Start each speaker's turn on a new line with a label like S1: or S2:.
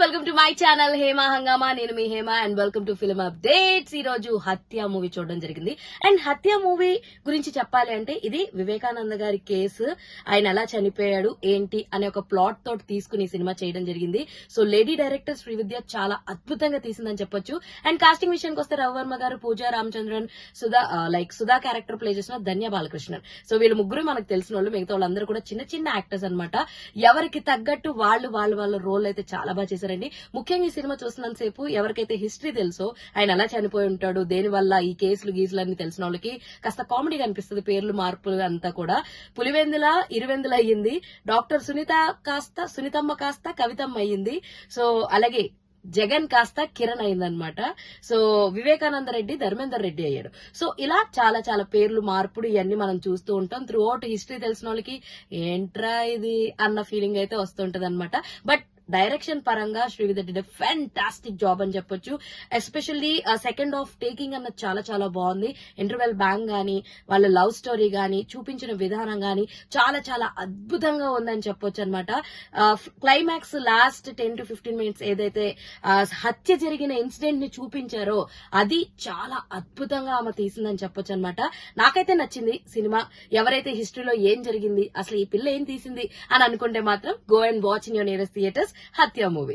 S1: Welcome to my channel Hema Hungama. నేను మీ Hema and welcome to film updates. ఈ రోజు హత్య మూవీ చూడడం జరిగింది. అండ్ హత్య మూవీ గురించి చెప్పాలి అంటే ఇది వివేకానంద గారి కేసు, ఆయన ఎలా చనిపోయాడు ఏంటి అనే ఒక ప్లాట్ తోటి తీసుకుని ఈ సినిమా చేయడం జరిగింది. సో లేడీ డైరెక్టర్ శ్రీవిద్య చాలా అద్భుతంగా తీసిందని చెప్పొచ్చు. అండ్ కాస్టింగ్ విషయానికి వస్తే రవివర్మ గారు, పూజా రామచంద్రన్, సుధా క్యారెక్టర్ ప్లే చేసిన ధన్య బాలకృష్ణన్. సో వీళ్ళు ముగ్గురు మనకు తెలిసిన వాళ్ళు, మిగతా వాళ్ళందరూ కూడా చిన్న చిన్న యాక్టర్స్ అనమాట. ఎవరికి తగ్గట్టు వాళ్ళ రోల్ అయితే చాలా బాగా చేశారండి. ముఖ్యంగా ఈ సినిమా చూసినంతసేపు ఎవరికైతే హిస్టరీ తెలుసో, ఆయన ఎలా చనిపోయి ఉంటాడు, దేని వల్ల ఈ కేసులు గీసులు అన్ని తెలిసిన వాళ్ళకి కాస్త కామెడీగా అనిపిస్తుంది. పేర్లు మార్పులు అంతా కూడా పులివెందుల ఇరువెందుల అయ్యింది. డాక్టర్ సునీతమ్మ కాస్త కవితమ్మ అయ్యింది. సో అలాగే జగన్ కాస్త కిరణ్ అయిందనమాట. సో వివేకానంద రెడ్డి ధర్మేందర్ రెడ్డి అయ్యాడు. సో ఇలా చాలా చాలా పేర్లు మార్పుడు ఇవన్నీ మనం చూస్తూ ఉంటాం. త్రూ అవుట్ హిస్టరీ తెలిసిన వాళ్ళకి ఏంట్రా ఇది అన్న ఫీలింగ్ అయితే వస్తుంటది అనమాట. బట్ డైరెక్షన్ పరంగా శ్రీవిద్య డిడ్ ఫ్యాంటాస్టిక్ జాబ్ అని చెప్పొచ్చు. ఎస్పెషల్లీ సెకండ్ హాఫ్ టేకింగ్ అన్నది చాలా చాలా బాగుంది. ఇంటర్వెల్ బ్యాంగ్ గానీ, వాళ్ళ లవ్ స్టోరీ గానీ, చూపించిన విధానం గానీ చాలా చాలా అద్భుతంగా ఉందని చెప్పొచ్చు అనమాట. క్లైమాక్స్ లాస్ట్ 10 to 15 minutes ఏదైతే హత్య జరిగిన ఇన్సిడెంట్ ని చూపించారో అది చాలా అద్భుతంగా ఆమె తీసిందని చెప్పొచ్చు అనమాట. నాకైతే నచ్చింది సినిమా. ఎవరైతే హిస్టరీలో ఏం జరిగింది, అసలు ఈ పిల్ల ఏం తీసింది అని అనుకుంటే మాత్రం go and watch in your nearest theatres హత్య మూవీ.